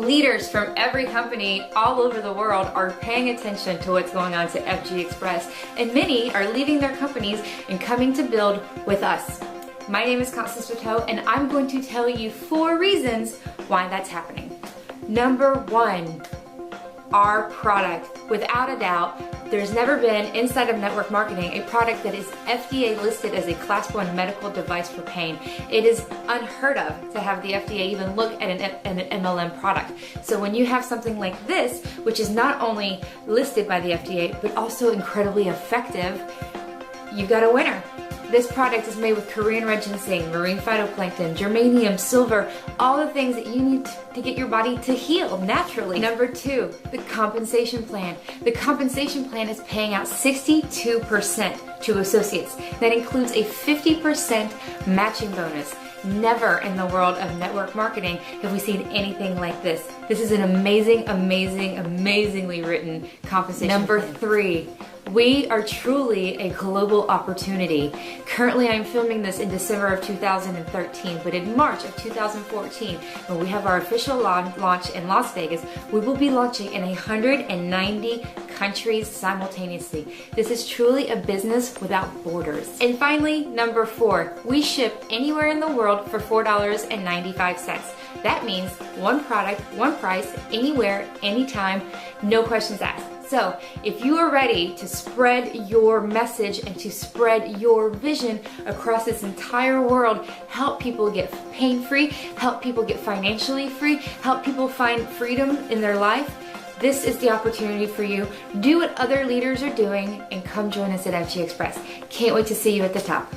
Leaders from every company all over the world are paying attention to what's going on to FG Express, and many are leaving their companies and coming to build with us. My name is Constance Bateau, and I'm going to tell you 4 reasons why that's happening. Number 1, our product. Without a doubt, there's never been inside of network marketing a product that is FDA listed as a Class 1 medical device for pain. It is unheard of to have the FDA even look at an MLM product. So when you have something like this, which is not only listed by the FDA, but also incredibly effective, you've got a winner. This product is made with Korean red ginseng, marine phytoplankton, germanium, silver, all the things that you need to get your body to heal naturally. Number 2, the compensation plan. The compensation plan is paying out 62% to associates. That includes a 50% matching bonus. Never in the world of network marketing have we seen anything like this. This is an amazing, amazingly written compensation plan. Number 3, we are truly a global opportunity. Currently, I'm filming this in December of 2013, but in March of 2014, when we have our official launch in Las Vegas, we will be launching in 190 countries simultaneously. This is truly a business without borders. And finally, number 4, we ship anywhere in the world for $4.95. That means one product, one price, anywhere, anytime, no questions asked. So if you are ready to spread your message and to spread your vision across this entire world, help people get pain-free, help people get financially free, help people find freedom in their life, this is the opportunity for you. Do what other leaders are doing and come join us at FG Express. Can't wait to see you at the top.